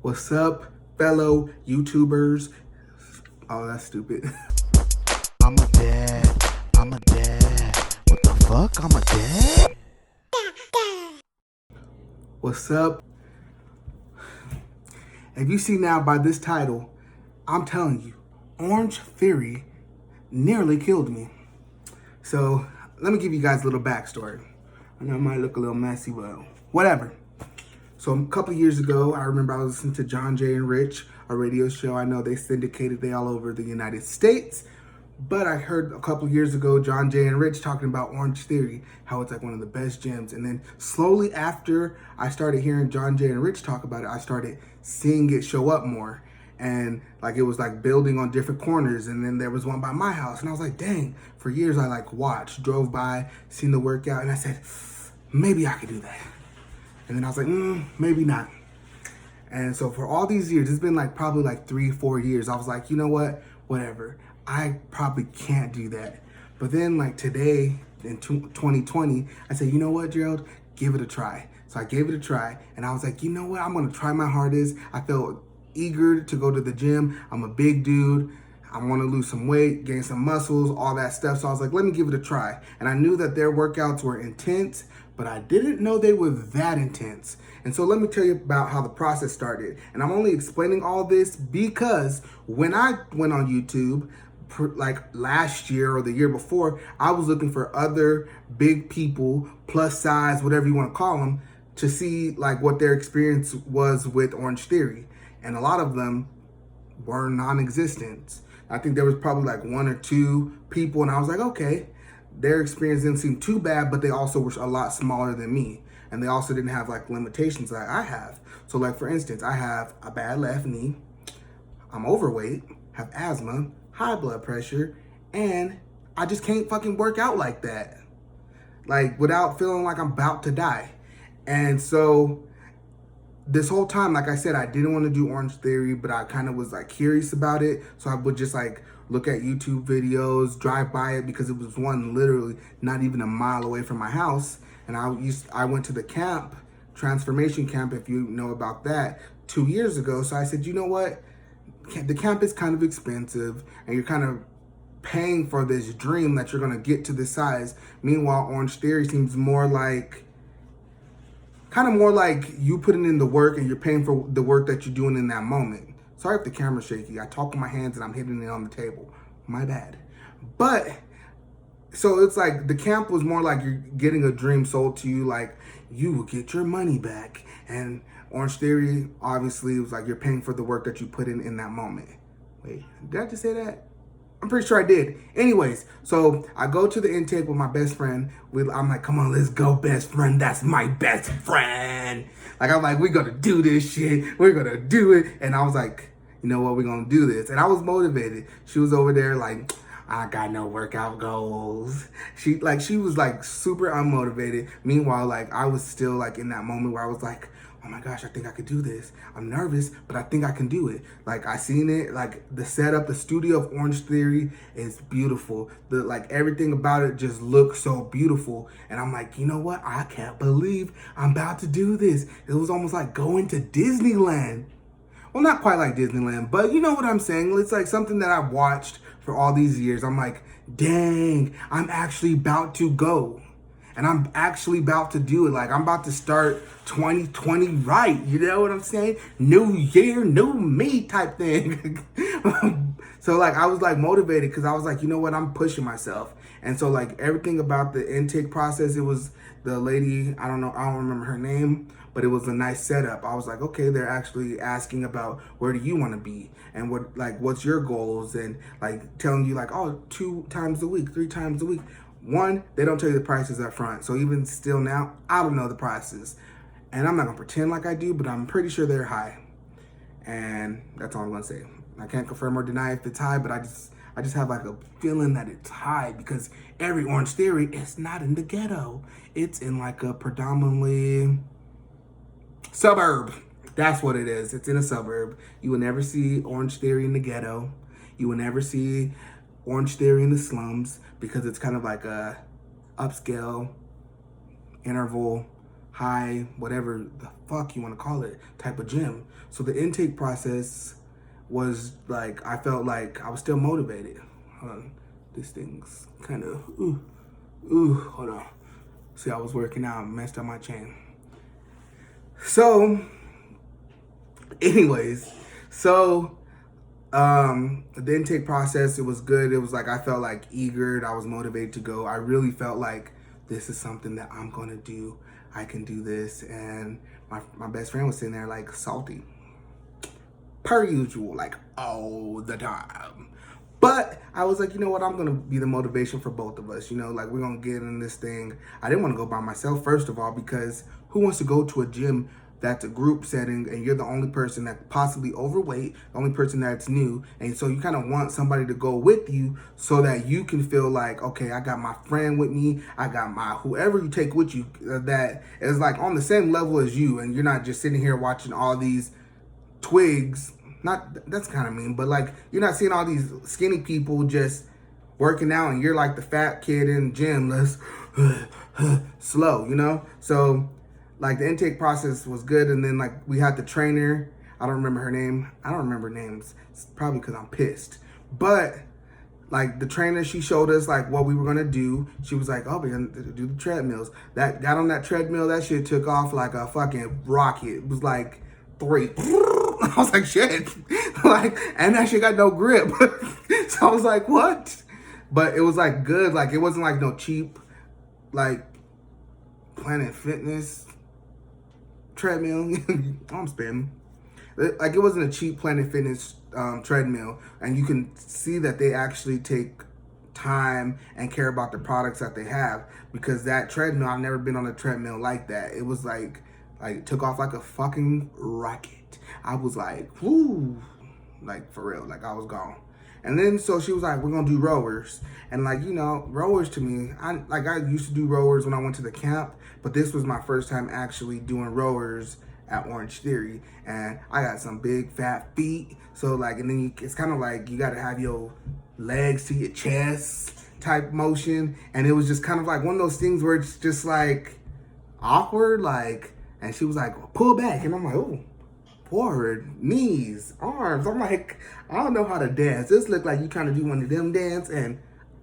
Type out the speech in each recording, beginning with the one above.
What's up, fellow YouTubers? Oh, that's stupid. I'm a dad. I'm a dad. What the fuck? I'm a dad? What's up? If you see now by this title, I'm telling you, Orange Theory nearly killed me. So let me give you guys a little backstory. I know it might look a little messy, but whatever. So a couple years ago, I remember I was listening to John Jay and Rich, a radio show. I know they syndicated they all over the United States. But I heard a couple years ago, John Jay and Rich talking about Orange Theory, how it's like one of the best gyms. And then slowly after I started hearing John Jay and Rich talk about it, I started seeing it show up more. And like it was like building on different corners. And then there was one by my house. And I was like, dang, for years I like watched, drove by, seen the workout. And I said, maybe I could do that. And then I was like, maybe not. And so for all these years, it's been like probably like 3-4 years. I was like, you know what? Whatever. I probably can't do that. But then like today in 2020, I said, you know what, Gerald? Give it a try. So I gave it a try and I was like, you know what? I'm going to try my hardest. I felt eager to go to the gym. I'm a big dude. I want to lose some weight, gain some muscles, all that stuff. So I was like, let me give it a try. And I knew that their workouts were intense, but I didn't know they were that intense. And so let me tell you about how the process started. And I'm only explaining all this because when I went on YouTube, like last year or the year before, I was looking for other big people, plus size, whatever you want to call them, to see like what their experience was with Orange Theory. And a lot of them were non-existent. I think there was probably like 1 or 2 people, and I was like, okay, their experience didn't seem too bad, but they also were a lot smaller than me. And they also didn't have like limitations that I have. So like for instance, I have a bad left knee, I'm overweight, have asthma, high blood pressure, and I just can't fucking work out like that. Like without feeling like I'm about to die. And so this whole time, like I said, I didn't want to do Orange Theory, but I kind of was like curious about it. So I would just like look at YouTube videos, drive by it because it was one literally not even a mile away from my house. And I went to the camp, transformation camp, if you know about that, 2 years ago. So I said, you know what? The camp is kind of expensive and you're kind of paying for this dream that you're going to get to this size. Meanwhile, Orange Theory seems more like you putting in the work and you're paying for the work that you're doing in that moment. Sorry if the camera's shaky. I talk with my hands and I'm hitting it on the table. My bad. But, so it's like the camp was more like you're getting a dream sold to you, like you will get your money back. And Orange Theory, obviously, was like you're paying for the work that you put in that moment. Wait, did I just say that? I'm pretty sure I did. Anyways, so I go to the intake with my best friend. I'm like, come on, let's go, best friend. That's my best friend. Like, I'm like, we're going to do this shit. We're going to do it. And I was like, you know what? We're going to do this. And I was motivated. She was over there like, I got no workout goals. She was like super unmotivated. Meanwhile, like I was still like in that moment where I was like, oh my gosh, I think I could do this. I'm nervous, but I think I can do it. Like I seen it, like the setup, the studio of Orange Theory is beautiful. Like everything about it just looks so beautiful. And I'm like, you know what? I can't believe I'm about to do this. It was almost like going to Disneyland. Well, not quite like Disneyland, but you know what I'm saying? It's like something that I've watched for all these years. I'm like, dang, I'm actually about to go. And I'm actually about to do it. Like, I'm about to start 2020 right. You know what I'm saying? New year, new me type thing. So, like, I was, like, motivated because I was like, you know what? I'm pushing myself. And so, like, everything about the intake process, it was the lady, I don't remember her name, but it was a nice setup. I was like, okay, they're actually asking about where do you want to be? And what's your goals? And, like, telling you, like, oh, 2 times a week, 3 times a week. One, they don't tell you the prices up front. So even still now, I don't know the prices. And I'm not gonna pretend like I do, but I'm pretty sure they're high. And that's all I'm gonna say. I can't confirm or deny if it's high, but I just have like a feeling that it's high because every Orange Theory is not in the ghetto. It's in like a predominantly suburb. That's what it is. It's in a suburb. You will never see Orange Theory in the ghetto. You will never see Orange Theory in the slums because it's kind of like a upscale interval high, whatever the fuck you want to call it, type of gym. So the intake process was like, I felt like I was still motivated. Hold on. This thing's kind of, hold on. See, I was working out, messed up my chain. So, anyways, the intake process, it was good. It was like, I felt like eager, I was motivated to go. I really felt like this is something that I'm gonna do. I can do this. And my best friend was sitting there like salty, per usual, like all the time. But I was like, you know what? I'm going to be the motivation for both of us. You know, like, we're going to get in this thing. I didn't want to go by myself, first of all, because who wants to go to a gym that's a group setting and you're the only person that's possibly overweight, the only person that's new. And so you kind of want somebody to go with you so that you can feel like, okay, I got my friend with me. I got my whoever you take with you that is like on the same level as you. And you're not just sitting here watching all these twigs. Not, that's kind of mean, but like, you're not seeing all these skinny people just working out and you're like the fat kid in the gym, let's slow, you know? So like the intake process was good. And then like we had the trainer, I don't remember her name. I don't remember names. It's probably because I'm pissed. But like the trainer, she showed us like what we were gonna do. She was like, oh, we're gonna do the treadmills. That got on that treadmill, that shit took off like a fucking rocket. It was like 3. I was like, shit. Like, and that shit got no grip. So I was like, what? But it was like good. Like, it wasn't like no cheap, like, Planet Fitness treadmill. I'm spitting. Like, it wasn't a cheap Planet Fitness treadmill. And you can see that they actually take time and care about the products that they have. Because that treadmill, I've never been on a treadmill like that. It was like it took off like a fucking rocket. I was like, whoo, like for real, like I was gone. And then so she was like, we're gonna do rowers. And like, you know, rowers to me, I used to do rowers when I went to the camp, but this was my first time actually doing rowers at Orange Theory. And I got some big fat feet. So like, and then it's kind of like you gotta have your legs to your chest type motion. And it was just kind of like one of those things where it's just like awkward, like, and she was like, pull back. And I'm like, oh, forward, knees, arms. I'm like, I don't know how to dance. This looked like you kind of do one of them dance, and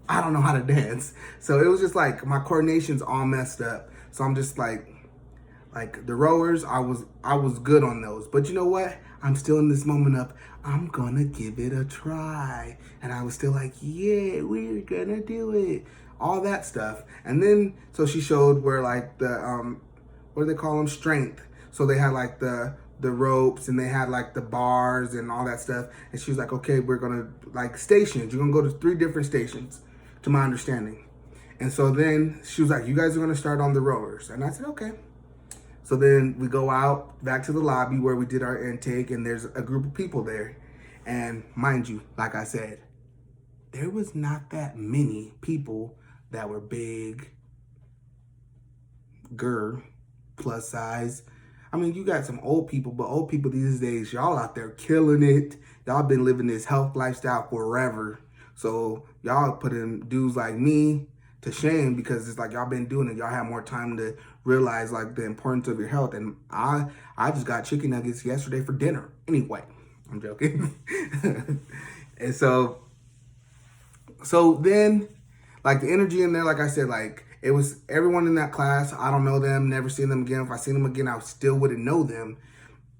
I don't know how to dance. So it was just like my coordination's all messed up. So I'm just like the rowers, I was good on those. But you know what? I'm still in this moment of, I'm gonna give it a try. And I was still like, yeah, we're gonna do it. All that stuff. And then, so she showed where like the, what do they call them? Strength. So they had like the ropes and they had like the bars and all that stuff. And she was like, okay, we're gonna like stations. You're gonna go to 3 different stations, to my understanding. And so then she was like, you guys are gonna start on the rowers. And I said, okay. So then we go out back to the lobby where we did our intake, and there's a group of people there. And mind you, like I said, there was not that many people that were big, plus size. I mean, you got some old people, but old people these days, y'all out there killing it. Y'all been living this health lifestyle forever. So y'all putting dudes like me to shame, because it's like y'all been doing it. Y'all have more time to realize like the importance of your health. And I just got chicken nuggets yesterday for dinner. Anyway, I'm joking. And so then like the energy in there, like I said, like it was everyone in that class. I don't know them, never seen them again. If I seen them again, I still wouldn't know them.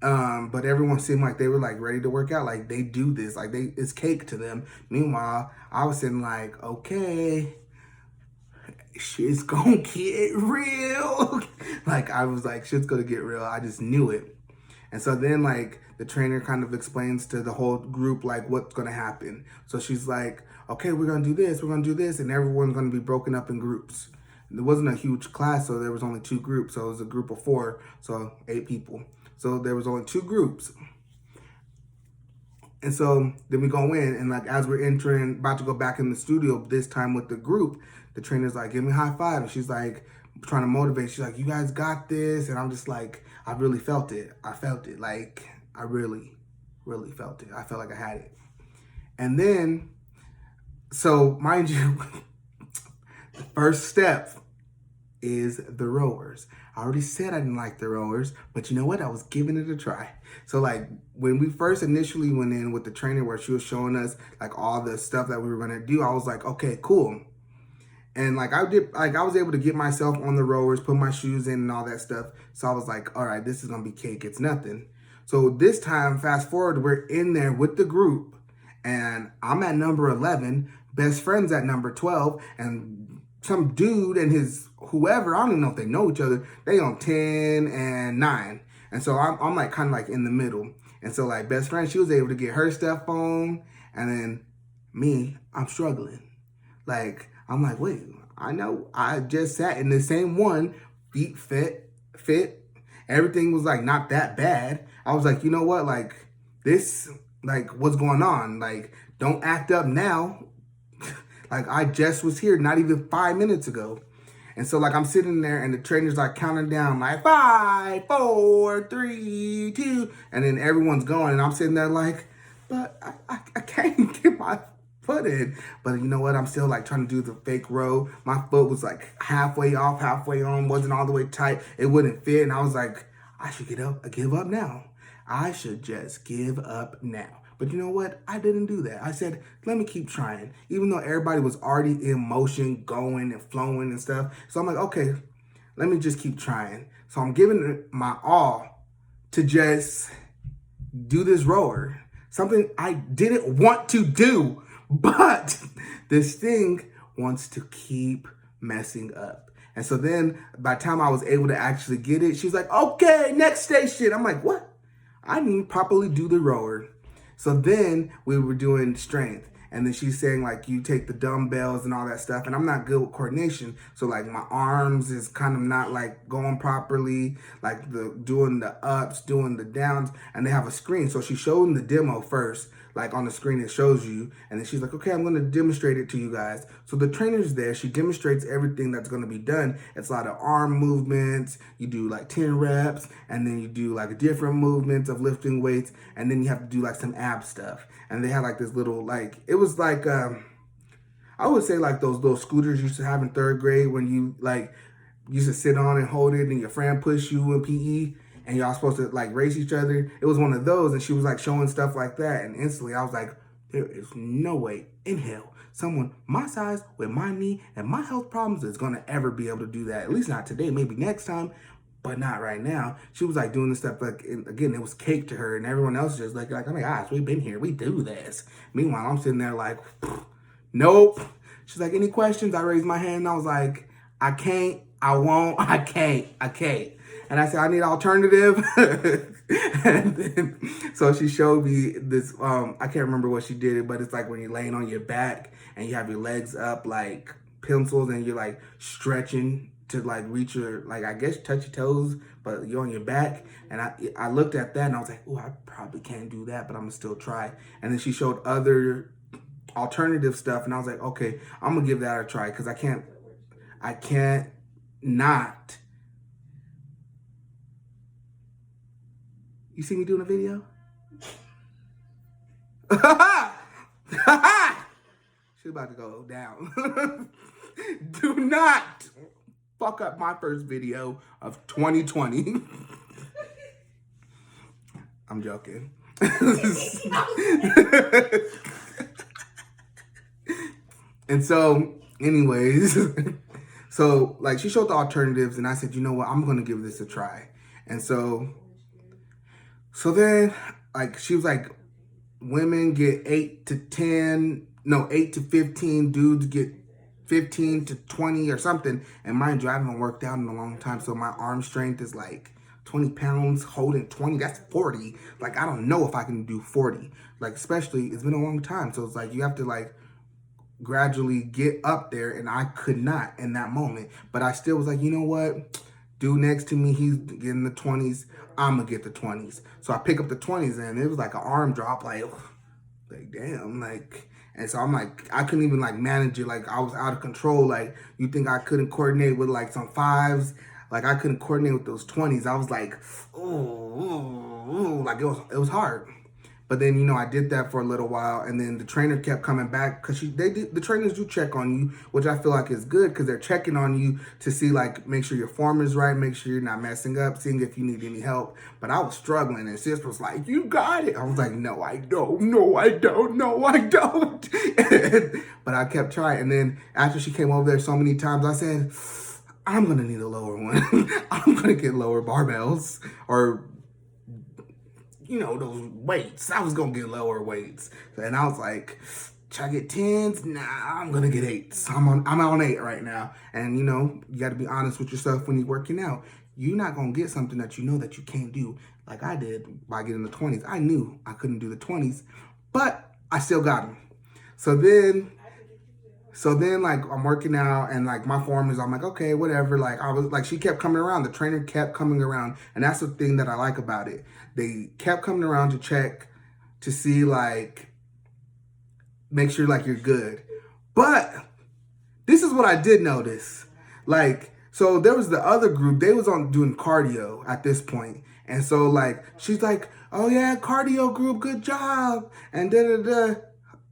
But everyone seemed like they were like ready to work out. Like they do this, like it's cake to them. Meanwhile, I was sitting like, okay, shit's gonna get real. Like I was like, shit's gonna get real. I just knew it. And so then like the trainer kind of explains to the whole group like what's gonna happen. So she's like, okay, we're gonna do this, and everyone's gonna be broken up in groups. It wasn't a huge class, so there was only 2 groups. So it was a group of 4, so 8 people. So there was only 2 groups. And so then we go in, and like as we're entering, about to go back in the studio, this time with the group, the trainer's like, give me a high five. And she's like, trying to motivate. She's like, you guys got this. And I'm just like, I really felt it. I felt it. Like, I really, really felt it. I felt like I had it. And then, so mind you, the first step is the rowers. I already said I didn't like the rowers, but you know what? I was giving it a try. So like when we first initially went in with the trainer where she was showing us like all the stuff that we were gonna do, I was like, okay, cool. And like I was able to get myself on the rowers, put my shoes in and all that stuff. So I was like, all right, this is gonna be cake. It's nothing. So this time, fast forward, we're in there with the group, and I'm at number 11, best friend's at number 12, and some dude and his whoever, I don't even know if they know each other, they on 10 and 9. And so I'm like kind of like in the middle. And so like best friend, she was able to get her stuff on, and then me, I'm struggling. Like, I'm like, wait, I know I just sat in the same one, feet fit. Everything was like not that bad. I was like, you know what? Like this, like what's going on? Like, don't act up now. Like I just was here not even 5 minutes ago. And so like I'm sitting there and the trainer's like counting down like 5, 4, 3, 2. And then everyone's going and I'm sitting there like, but I can't get my foot in. But you know what? I'm still like trying to do the fake row. My foot was like halfway off, halfway on, wasn't all the way tight. It wouldn't fit. And I was like, I should give up now. I should just give up now. But you know what? I didn't do that. I said, let me keep trying. Even though everybody was already in motion, going and flowing and stuff. So I'm like, okay, let me just keep trying. So I'm giving it my all to just do this rower. Something I didn't want to do. But this thing wants to keep messing up. And so then by the time I was able to actually get it, she's like, okay, next station. I'm like, what? I didn't properly do the rower. So then we were doing strength. And then she's saying like, you take the dumbbells and all that stuff. And I'm not good with coordination. So like my arms is kind of not like going properly, like doing the ups, doing the downs. And they have a screen. So she showed the demo first. Like on the screen it shows you, and then she's like, okay, I'm going to demonstrate it to you guys. So the trainer's there, she demonstrates everything that's going to be done. It's a lot of arm movements, you do like 10 reps, and then you do like different movements of lifting weights, and then you have to do like some ab stuff. And they had like this little, like, it was like, I would say like those little scooters you used to have in 3rd grade when you like, used to sit on and hold it and your friend push you in PE. And y'all supposed to like race each other. It was one of those, and she was like showing stuff like that. And instantly I was like, there is no way in hell someone my size with my knee and my health problems is gonna ever be able to do that. At least not today, maybe next time, but not right now. She was like doing this stuff like, again, it was cake to her, and everyone else just like, oh my gosh, we've been here, we do this. Meanwhile, I'm sitting there like, nope. She's like, any questions? I raised my hand and I was like, I can't, I won't, I can't. And I said, I need alternative. And then, so she showed me this, I can't remember what she did, but it's like when you're laying on your back and you have your legs up like pencils and you're like stretching to like reach your, like I guess touch your toes, but you're on your back. And I looked at that and I was like, oh, I probably can't do that, but I'm gonna still try. And then she showed other alternative stuff and I was like, okay, I'm gonna give that a try because I can't not. You see me doing a video? She's about to go down. Do not fuck up my first video of 2020. I'm joking. And so, anyways, so like she showed the alternatives and I said, you know what, I'm gonna give this a try. And so then like she was like, women get 8 to 15, dudes get 15 to 20 or something. And mind you, I haven't worked out in a long time, so my arm strength is like 20 pounds, holding 20, that's 40. Like, I don't know if I can do 40. Like, especially, it's been a long time. So it's like, you have to like gradually get up there, and I could not in that moment. But I still was like, you know what? Dude next to me, he's getting the 20s. I'm gonna get the 20s. So I pick up the 20s, and it was like an arm drop, like damn, like. And so I'm like, I couldn't even like manage it. Like, I was out of control. Like, you think I couldn't coordinate with like some 5s? Like, I couldn't coordinate with those 20s. I was like, ooh, like it was hard. But then, you know, I did that for a little while, and then the trainer kept coming back because the trainers do check on you, which I feel like is good because they're checking on you to see, like, make sure your form is right, make sure you're not messing up, seeing if you need any help. But I was struggling, and sis was like, "You got it." I was like, "No, I don't. No, I don't. No, I don't." But I kept trying, and then after she came over there so many times, I said, "I'm gonna need a lower one. I'm gonna get lower barbells or." You know, those weights. I was gonna get lower weights. And I was like, should I get 10s? Nah, I'm gonna get 8s. I'm on 8 right now. And you know, you gotta be honest with yourself when you're working out. You're not gonna get something that you know that you can't do, like I did by getting the 20s. I knew I couldn't do the 20s, but I still got them. So then like I'm working out and like my form is, I'm like, okay, whatever. Like I was like, she kept coming around. The trainer kept coming around. And that's the thing that I like about it. They kept coming around to check to see, like, make sure like you're good. But this is what I did notice. Like, so there was the other group, they was on doing cardio at this point. And so like, she's like, oh yeah, cardio group, good job. And da-da-da.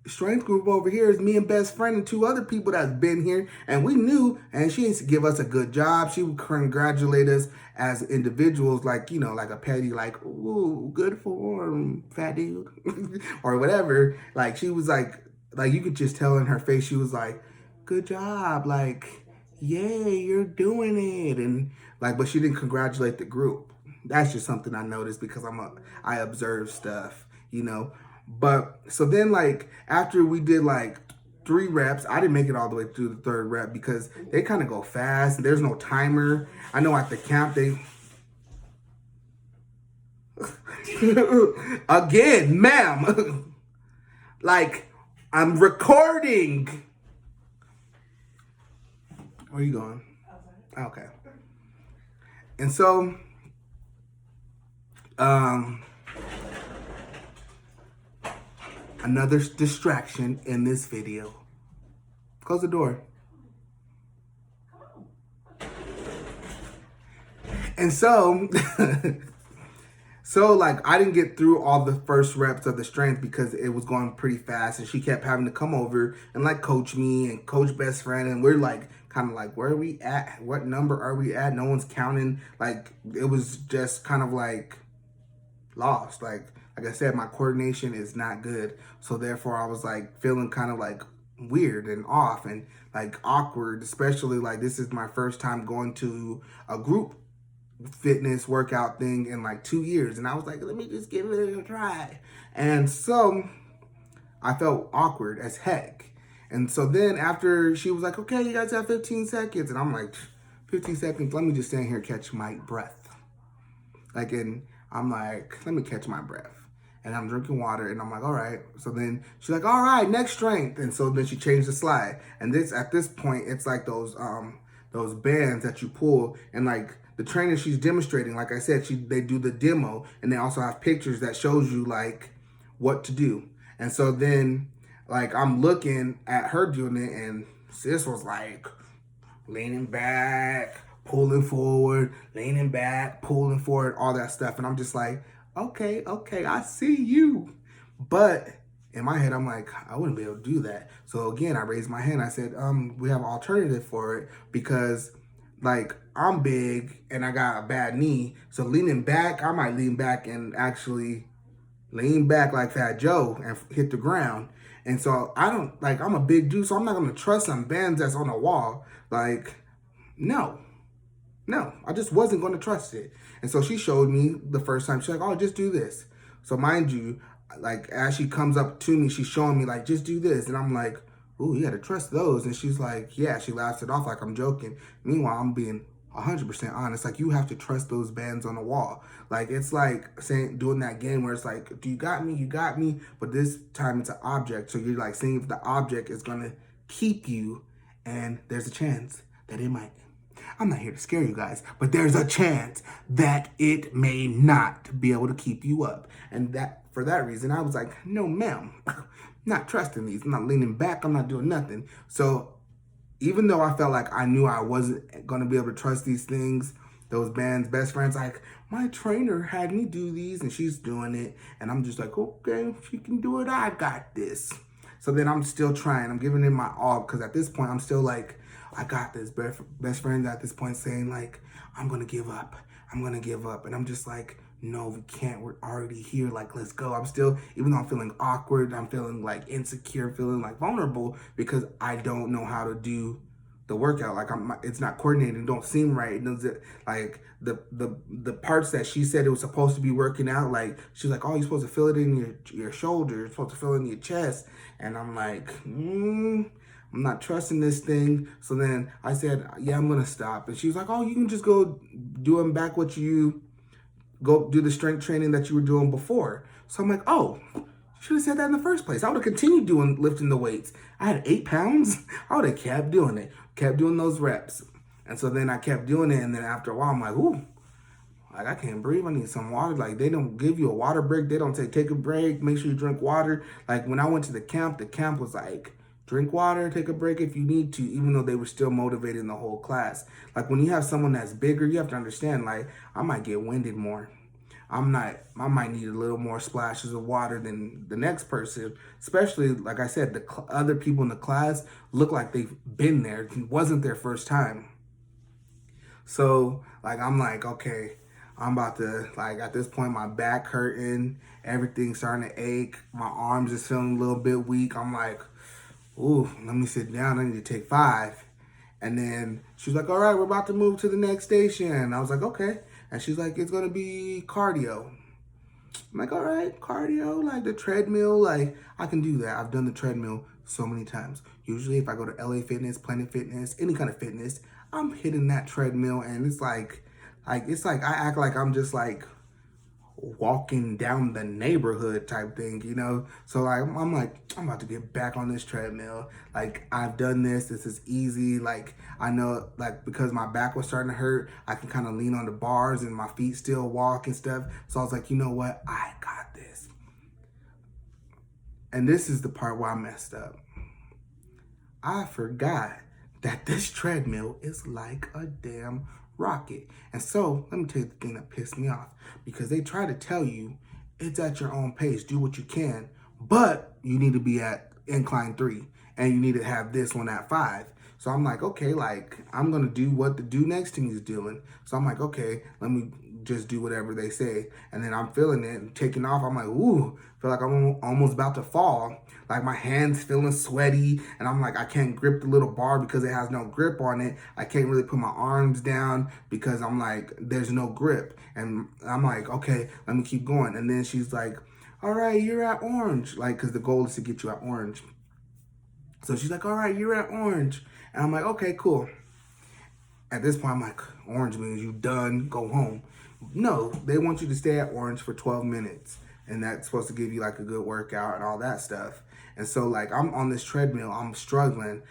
Strength group over here is me and best friend and 2 other people that's been here, and we knew, and she used to give us a good job. She would congratulate us as individuals, like, you know, like a petty, like, ooh, good form, fat dude, or whatever. Like, she was like you could just tell in her face, she was like, good job, like, yay, you're doing it, and like, but she didn't congratulate the group. That's just something I noticed because I observe stuff, you know. But so then, like, after we did like 3 reps, I didn't make it all the way through the 3rd rep because they kind of go fast. There's no timer. I know at the camp they again, ma'am, like, I'm recording. Where are you going? Okay. And so another distraction in this video. Close the door. And so, so like I didn't get through all the first reps of the strength because it was going pretty fast, and she kept having to come over and like coach me and coach best friend, and we're like kind of like, where are we at? What number are we at? No one's counting. Like, it was just kind of like lost. Like I said, my coordination is not good. So therefore I was like feeling kind of like weird and off and like awkward, especially like this is my first time going to a group fitness workout thing in like 2 years. And I was like, let me just give it a try. And so I felt awkward as heck. And so then after she was like, okay, you guys have 15 seconds. And I'm like, 15 seconds, let me just stand here and catch my breath. Like, and I'm like, let me catch my breath. And I'm drinking water, and I'm like, all right. So then she's like, all right, next strength. And so then she changed the slide. And at this point, it's like those bands that you pull, and like the trainer she's demonstrating, like I said, they do the demo, and they also have pictures that shows you like what to do. And so then like I'm looking at her doing it, and sis was like leaning back, pulling forward, leaning back, pulling forward, all that stuff. And I'm just like, okay, I see you. But in my head, I'm like, I wouldn't be able to do that. So again, I raised my hand. I said, we have an alternative for it because like I'm big and I got a bad knee. So leaning back, I might lean back and actually lean back like Fat Joe and hit the ground. And so I'm a big dude, so I'm not going to trust some bands that's on the wall. Like, no, I just wasn't going to trust it. And so she showed me the first time. She's like, oh, just do this. So mind you, like as she comes up to me, she's showing me like, just do this. And I'm like, ooh, you got to trust those. And she's like, yeah, she laughs it off like I'm joking. Meanwhile, I'm being 100% honest. Like, you have to trust those bands on the wall. Like, it's like doing that game where it's like, do you got me? You got me. But this time it's an object. So you're like seeing if the object is going to keep you. And there's a chance that it might. I'm not here to scare you guys, but there's a chance that it may not be able to keep you up. And that for that reason, I was like, no, ma'am, not trusting these. I'm not leaning back. I'm not doing nothing. So even though I felt like I knew I wasn't going to be able to trust these things, those bands, best friends, like, my trainer had me do these and she's doing it. And I'm just like, okay, if she can do it, I got this. So then I'm still trying. I'm giving it my all because at this point, I'm still like, I got this. Best friends at this point saying like, I'm going to give up. I'm going to give up. And I'm just like, no, we can't. We're already here. Like, let's go. I'm still, even though I'm feeling awkward, I'm feeling like insecure, feeling like vulnerable because I don't know how to do the workout. Like it's not coordinated. It don't seem right. It doesn't, like the parts that she said it was supposed to be working out. Like she's like, oh, you're supposed to feel it in your shoulder. You're supposed to feel it in your chest. And I'm like, I'm not trusting this thing. So then I said, yeah, I'm gonna stop. And she was like, oh, you can just go doing back what you go do the strength training that you were doing before. So I'm like, oh, should have said that in the first place. I would have continued lifting the weights. I had 8 pounds. I would have kept doing it, kept doing those reps. And so then I kept doing it. And then after a while, I'm like, ooh, like I can't breathe. I need some water. Like they don't give you a water break. They don't say, take a break. Make sure you drink water. Like when I went to the camp was like, drink water, take a break if you need to, even though they were still motivating the whole class. Like when you have someone that's bigger, you have to understand, like I might get winded more. I might need a little more splashes of water than the next person, especially, like I said, the other people in the class look like they've been there. It wasn't their first time. So, like, I'm like, okay, I'm about to, like, at this point, my back hurting, everything's starting to ache, my arms is feeling a little bit weak. I'm like, ooh, let me sit down, I need to take 5. And then she was like, all right, we're about to move to the next station. And I was like, okay. And she's like, it's gonna be cardio. I'm like, all right, cardio, like the treadmill, like I can do that. I've done the treadmill so many times. Usually if I go to LA Fitness, Planet Fitness, any kind of fitness, I'm hitting that treadmill and it's like I act like I'm just like walking down the neighborhood type thing, you know? So like, I'm like, I'm about to get back on this treadmill. Like I've done this is easy. Like I know, like because my back was starting to hurt, I can kind of lean on the bars and my feet still walk and stuff. So I was like, you know what? I got this. And this is the part where I messed up. I forgot that this treadmill is like a damn rocket. And so, let me tell you the thing that pissed me off. Because they try to tell you, it's at your own pace, do what you can, but you need to be at incline 3, and you need to have this one at 5. So I'm like, okay, like, I'm gonna do what the dude next to me is doing. So I'm like, okay, let me just do whatever they say. And then I'm feeling it and taking off. I'm like, ooh, feel like I'm almost about to fall. Like my hands feeling sweaty. And I'm like, I can't grip the little bar because it has no grip on it. I can't really put my arms down because I'm like, there's no grip. And I'm like, okay, let me keep going. And then she's like, all right, you're at orange. Like, because the goal is to get you at orange. So she's like, all right, you're at orange. And I'm like, okay, cool. At this point, I'm like, orange means you done, go home. No, they want you to stay at orange for 12 minutes. And that's supposed to give you like a good workout and all that stuff. And so like I'm on this treadmill, I'm struggling,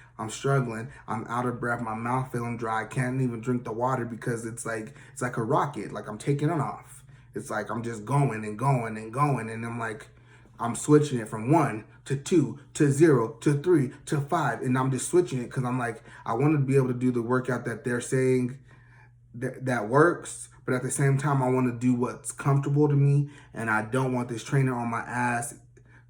I'm out of breath, my mouth feeling dry, I can't even drink the water because it's like a rocket, like I'm taking it off. It's like I'm just going and going and going, and I'm like, I'm switching it from 1 to 2 to 0 to 3 to 5, and I'm just switching it because I'm like, I want to be able to do the workout that they're saying that works, but at the same time, I want to do what's comfortable to me, and I don't want this trainer on my ass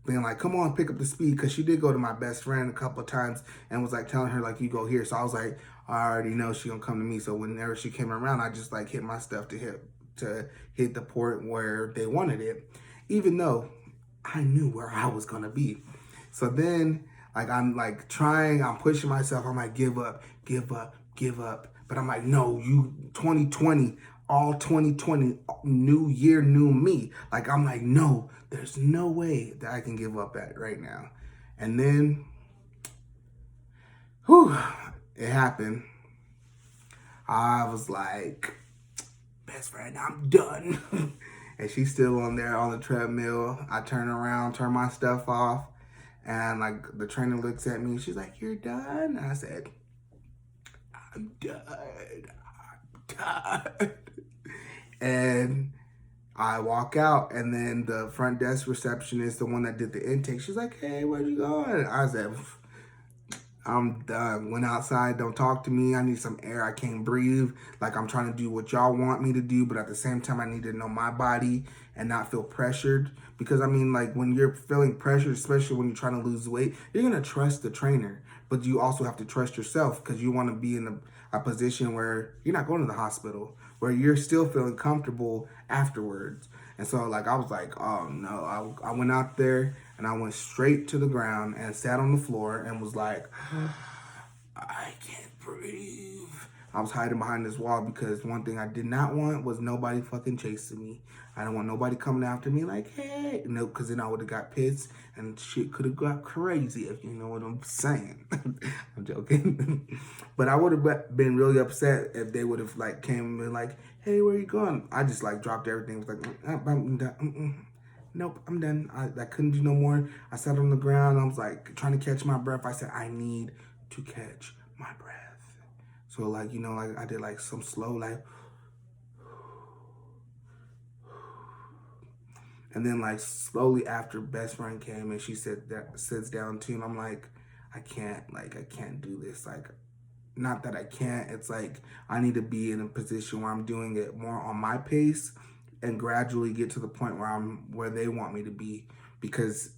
being like, come on, pick up the speed, because she did go to my best friend a couple of times and was like telling her like, you go here. So I was like, I already know she gonna come to me. So whenever she came around, I just like hit my stuff to hit the point where they wanted it, even though I knew where I was gonna be. So then like I'm like trying, I'm pushing myself, I'm like, give up. But I'm like, no, you 2020, all 2020, new year, new me. Like, I'm like, no, there's no way that I can give up at right now. And then, whew, it happened. I was like, best friend, I'm done. And she's still on there on the treadmill. I turn around, turn my stuff off. And like the trainer looks at me. She's like, you're done? And I said, I'm done. And I walk out, and then the front desk receptionist, the one that did the intake, she's like, hey, where you going? I said, I'm done. Went outside, don't talk to me. I need some air. I can't breathe. Like I'm trying to do what y'all want me to do, but at the same time, I need to know my body and not feel pressured. Because I mean, like when you're feeling pressured, especially when you're trying to lose weight, you're gonna trust the trainer, but you also have to trust yourself because you want to be in a position where you're not going to the hospital, where you're still feeling comfortable afterwards. And so like I was like, oh no, I went out there and I went straight to the ground and sat on the floor and was like, I can't breathe. I was hiding behind this wall because one thing I did not want was nobody fucking chasing me. I don't want nobody coming after me like, hey. Nope, because then I would have got pissed and shit could have got crazy, if you know what I'm saying. I'm joking. But I would have been really upset if they would have like came and been like, hey, where you going? I just like dropped everything. Was like, nope, I'm done. I couldn't do no more. I sat on the ground. I was like trying to catch my breath. I said, I need to catch my breath. So like, you know, like I did like some slow like, and then like slowly after best friend came and she said that sits down too, and I'm like, I can't do this. Like, not that I can't, it's like I need to be in a position where I'm doing it more on my pace and gradually get to the point where I'm where they want me to be. Because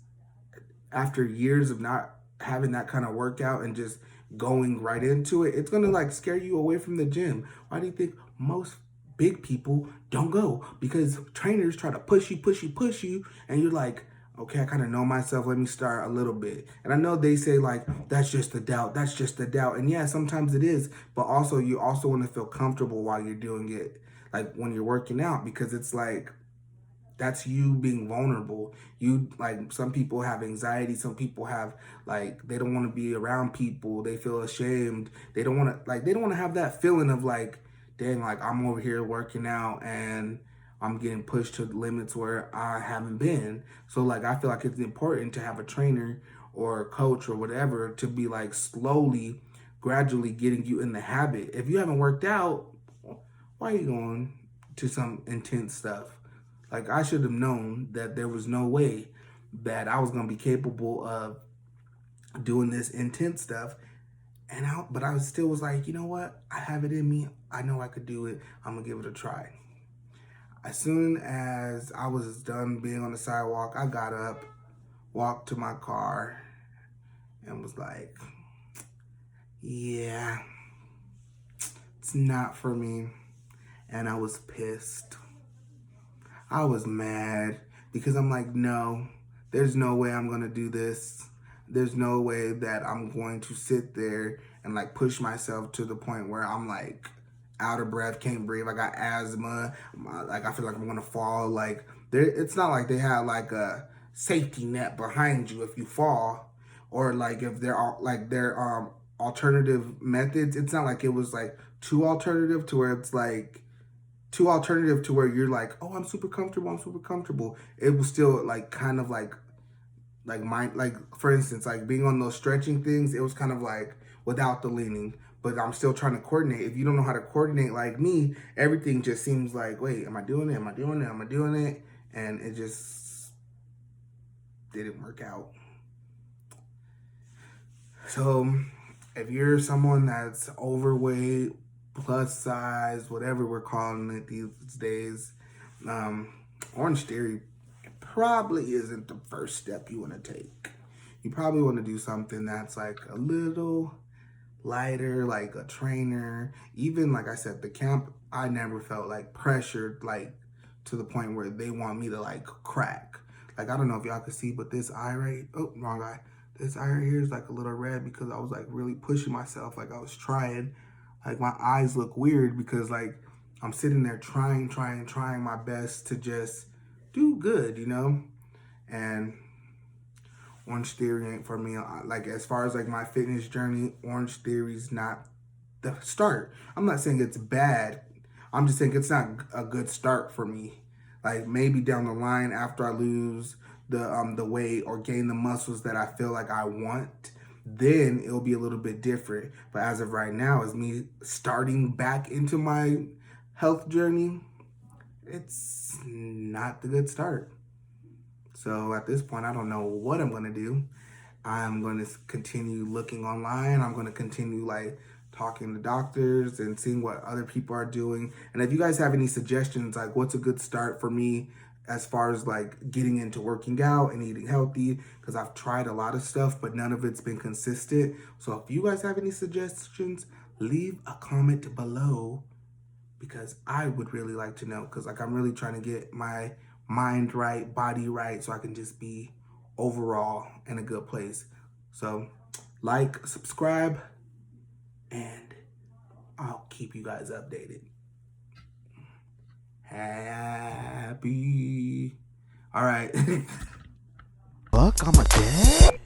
after years of not having that kind of workout and just going right into it, it's gonna like scare you away from the gym. Why do you think most big people don't go? Because trainers try to push you, and you're like, okay, I kind of know myself. Let me start a little bit. And I know they say like, that's just the doubt. That's just the doubt. And yeah, sometimes it is. But also, you also want to feel comfortable while you're doing it. Like when you're working out, because it's like, that's you being vulnerable. You like some people have anxiety, some people have like they don't want to be around people, they feel ashamed, they don't want to have that feeling of like, dang, like I'm over here working out and I'm getting pushed to limits where I haven't been. So like I feel like it's important to have a trainer or a coach or whatever to be like slowly, gradually getting you in the habit. If you haven't worked out, why are you going to some intense stuff? Like I should have known that there was no way that I was gonna be capable of doing this intense stuff. But I still was like, you know what? I have it in me. I know I could do it. I'm gonna give it a try. As soon as I was done being on the sidewalk, I got up, walked to my car, and was like, yeah, it's not for me. And I was pissed. I was mad because I'm like, no, there's no way I'm going to do this. There's no way that I'm going to sit there and like push myself to the point where I'm like out of breath, can't breathe. I got asthma. Like I feel like I'm going to fall. Like it's not like they have like a safety net behind you if you fall, or like if there are like alternative methods. It's not like it was like too alternative to where it's like too alternative to where you're like, oh, I'm super comfortable. It was still like kind of like for instance, like being on those stretching things, it was kind of like without the leaning, but I'm still trying to coordinate. If you don't know how to coordinate like me, everything just seems like, wait, am I doing it? Am I doing it? Am I doing it? And it just didn't work out. So if you're someone that's overweight, plus size, whatever we're calling it these days, Orange Theory probably isn't the first step you want to take. You probably want to do something that's like a little lighter, like a trainer. Even like I said, the camp, I never felt like pressured, like to the point where they want me to like crack. Like I don't know if y'all can see, but this eye right, oh, wrong eye. This eye right here is like a little red because I was like really pushing myself, like I was trying. Like my eyes look weird because like I'm sitting there trying my best to just do good, you know? And Orange Theory ain't for me. Like as far as like my fitness journey, Orange Theory's not the start. I'm not saying it's bad. I'm just saying it's not a good start for me. Like maybe down the line after I lose the weight or gain the muscles that I feel like I want, then it'll be a little bit different. But as of right now, as me starting back into my health journey, it's not the good start. So at this point, I don't know what I'm gonna do. I'm going to continue looking online. I'm going to continue like talking to doctors and seeing what other people are doing. And if you guys have any suggestions, like what's a good start for me as far as like getting into working out and eating healthy, because I've tried a lot of stuff, but none of it's been consistent. So if you guys have any suggestions, leave a comment below, because I would really like to know, because like I'm really trying to get my mind right, body right, so I can just be overall in a good place. So like, subscribe, and I'll keep you guys updated. Happy. All right. Fuck, I'm a dad.